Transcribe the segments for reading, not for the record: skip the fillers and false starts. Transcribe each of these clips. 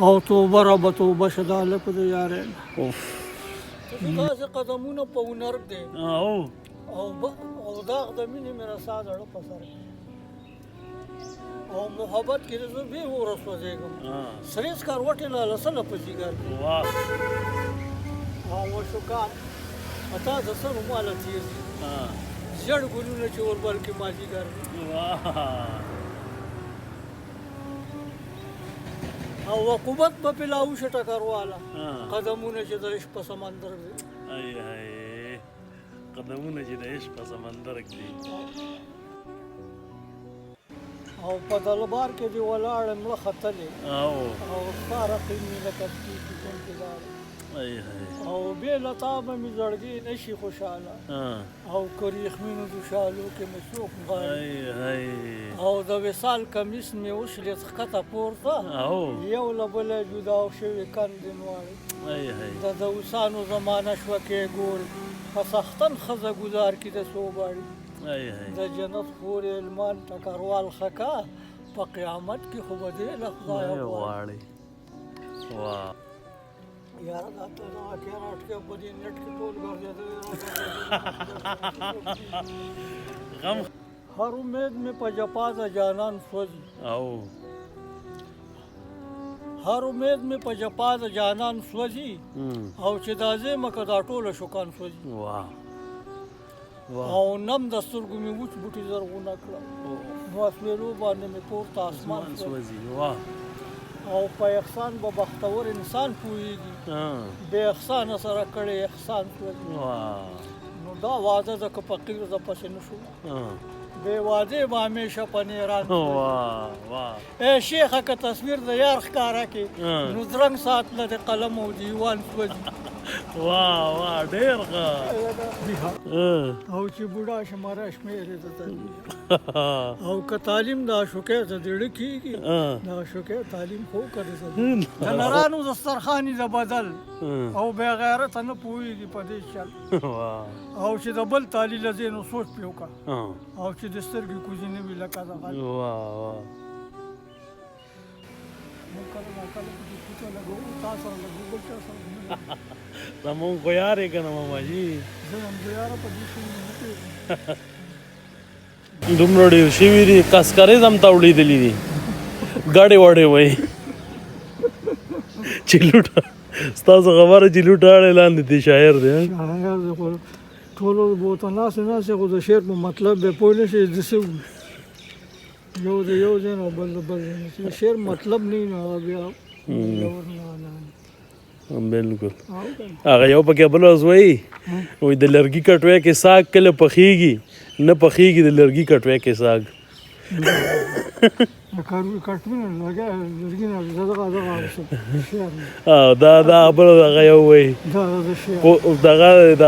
او توبه را به توبه شه د هلک د یارۍ نه اوف داسې قدمونه په هنر دی او او داغ د مینې مې رسا زړه په سر او محبت کې زه بې وره سوځېږم سرې سکروټې له لسله په ځیګر واه او وشوکان اتا د سر ماله تیز زیړ ګلونه چې وربل کې مازیګر واه او عقوبت به پلاو شه ټکرواله قدمونه چې د عشق په سمندر دی ای قدمونه چې د عشق په سمندر کې دي او په دلبار کې دی ولاړ مړه ختلې او ستا رقیب مې لکه سپي په ژوند کې لاړې او بې له تا به مې زړګي نه شي خوشحاله او که ریښمینو دوشالو کې مې څوک غواړي او د وصال کمیس مې وشلېد ښکته پورته یو له بله جدا شوي کندې نواړي د اوسانو زمانه شوه کې ګوري په سختن ښځه ګزار کې د سوباړي د جنت خورې المان ټکروال خکا په قیامت کې خو به دې له خدایه غواړي واه یاره دا ته دا کې راټکې په دې نټ کې ټول ګرځېدلی غم هر امید مې په جپا د جانان سوځي او هر امید مې په جپا د جانان سوځي او چې دا زېمه که دا ټوله شوکان سوځي واه او نم د سترګو مې وچ بوټي زرغونه کړه نو اسویلو باندې مې پورته اسمان سوځي واه او په احسان به بختور انسان پوهېږي بې احسانه سره کړی احسان سوځي نو دا واده د که فقیر د پسې نه شو بې وادې به همیشه په نیران ای شیخه که تصویر د یار ښکاره کړي نو درنګ ساعت له د قلم او دیوان سوځي واه ډېر ښه او چې بوډا شماره شمېرې د او که تعلیم د عاشقۍ د زړه کېږي د عاشقۍ تعلیم خو که د نرانو دسترخواني د بدل او بې غیرته نه پوهېږي په دې چل او چې د بل تالي له ځای نو سوچ پرې وکړه او چې د سترګې کوزي نه وي لکه د غل موږ کله ناکله په دې کوڅه لګوو تا سره لګوو بل چا سره زمونږ خو یارې که نه ماماجي زه هم خو یاره په دې شوي نه پوهېږم دومره ډېر شوي دي کسکریز هم تا وړېدلي دي ګاډې واډې وایي چې لوټه ستاسو خبره چې لوټه اړې لاندې دی شاعر دی شاعر دی خو ټولو بوته ناستې خو د شعر په مطلب به پوه نه شي د څه یو د یو ځای نه بل د بل ځای د شعر مطلب نه وي نو هغه بیا بالکل هغه یو پکې بل اوس وایي وایي د لرګي کټوۍ کې ساګ کله پخېږي نه پخېږي د لرګي کټوۍ کې ساګ دا خبره دغه یو وایي دغه د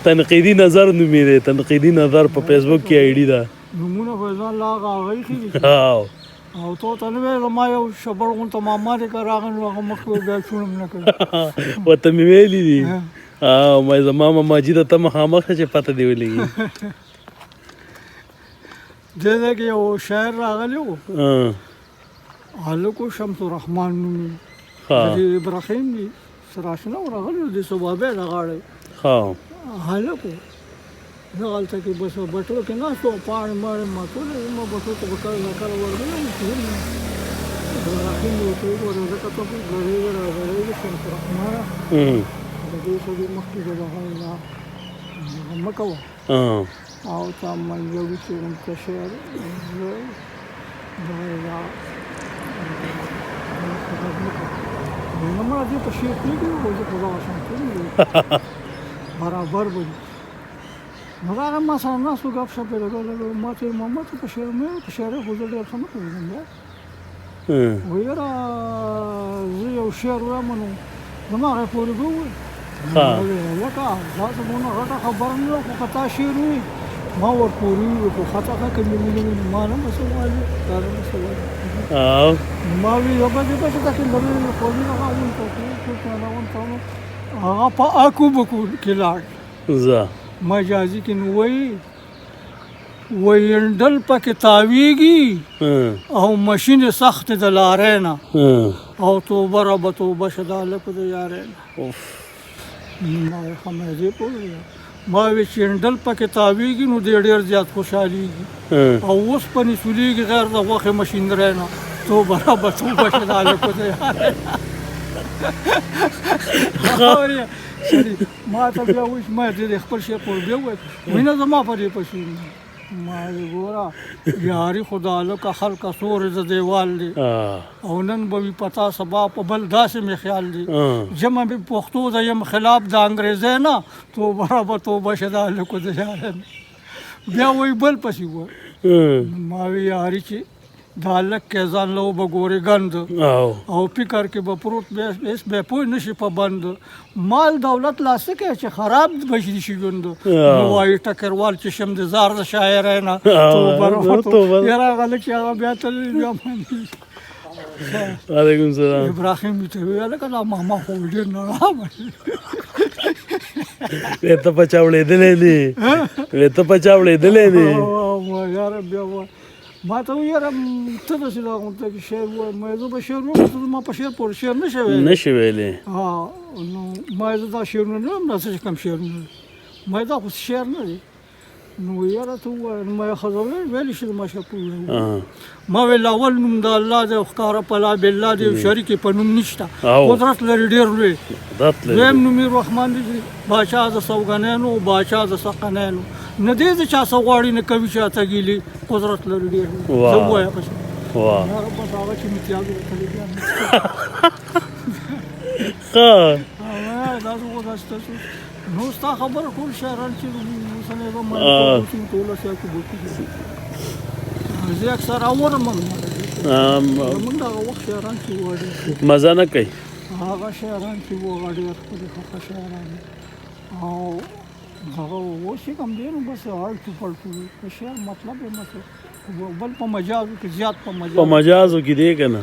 تنقیدي نظر نومې دی تنقیدي نظر په فیسبوک کې آی ډي ده نومونه به ځان لا هغه ایښي دي او تو ته نه ویل ما یو شبړ غونته ماما دې که راغی نو هغه مخکې بیا چوڼم نه کوي ورته مې ویلي دي ما زما ماماجي ته ته مخامخ چې پته دې ولګي دې ځای کې یو شاعر راغلی و هلک و شمس الرحمن نومې د ابراهیم دي سره اشنا و راغلی و د صبابۍ د غاړې هلک و زه هلته کې بس بټو کې ناست وم پاڼې ماڼې ماتولې زما بټو ته به کله ناکله ورغلم ابراهیم ورته وګوره ځکه ته خو غږېږې راغږېږې شمس الرحمنه د دې سړي مخکې د هغه نه مه کوه او تا منځوي چې غونته شعر زه نه مړه دې په شعر پرېږدي خو زه خو دغه شان کړي برابر به نو هغه ما سره ناست و ګپ شپ یې لګولی ما ته ویل ماما ته په شعر مې په شعرۍ خو زه ډېر ښه نه پوهېږم بیا وایي یاره زه یو شعر وایم نو زما هغې پورې به ووایي لکه دا زمونه غټه خبره نه ده خو که تا شعر ووایي ما ورپورې ووایي خو خطا ښه که مې ونیولي ما نه به څه وایي تا نه به څه وایي ما وی یو به دې به چې تکې لرې خوږې راغلم هغه په اکو بکو کې لاړ مجازي کې نو وایي وینډل پکې تاویږي او ماشین سخت د لارې نه او توبه ربه توبه شه د هلک د یارې نه ما حمدې پوهېږي ما وی چې هینډل پکې تاویږي نو دی ډېر زیات خوشحالېږي او اوسپنې سولېږي غیر د غوښې مشینرۍ نه توبه ربه توبه شه د هلک د یارې نه ما ته بیا وایي چې ما دې خپل شی پر بیا ووایي مینه زما په دې پسې ما وی ګوره یاري خو د هلکه خلکه سورې د دیوال دی او نن به وي په تا سبا په بل داسې مې خیال دی جمع مې پښتو د یم خلاف د انګریزۍ نه توبه ربه توبه شه د هلکو د یارۍ نه بیا وایي بل پسې ووایي ما وی یاري چې د هلک کې ځان له وبه ګورې ګند او فکر کې به پروت هېڅ به پوه نه شي په بند مال دولت لا څه کوي چې خراب به شي ژوند نو وایي ټکروال چې شم د زار د شاعرۍ نه توبه ربه یاره هغه هلک چې هغه بیا تللی بیا وعلیکم السلام ابراهیم ته ویې هلکه دا ماما خو ډېر نارامه وی ته په چا وړېدلی دي وی ته په چا وړېدلی دي یاره بیا ما ته وویل یاره ته داسې دا غونته کې شعر ووایه ما زه به شعر ووایم ته زما په شعر پورې شعر نشې ویلی نشې ویلی نو ما زه دا شعرونه نه وایم داسې چې کوم شعرونه ما دا خو شعر نه دی نو یاره ته ووایه نو ما یې ښځه ویلی شي زما شعر پورې ما ویل اول نوم د الله دی او ښکاره په لا بالله دی او شریک یې په نوم نشته قدرت لري ډېر لوی دویم نوم یې رحمان دی چې باچا د سوګنیانو او باچا د سقنیانو نه دی د چا څه غواړي نه کوي چاته ګیلې قدرت لري ډېر لوی زه ووایم پسې یاره بس هغه چې امتیاز ورکړی بیا ښه دا خو داسې تاسو نو ستا خبره ټول شاعران چې اوسنی به ما ټوله شعر کې بوکي زه اکثر اورم زمونږ دغه وخت شاعران چې وایي مزه نه کوي هغه شاعران چې وایي ډېر ښکلي ښه شاعران او هغه اوس یې کوم دی نو بس اړتو پړتو د شعر مطلب یې بل په مجازو کې زیات په مجازو کې دی که نه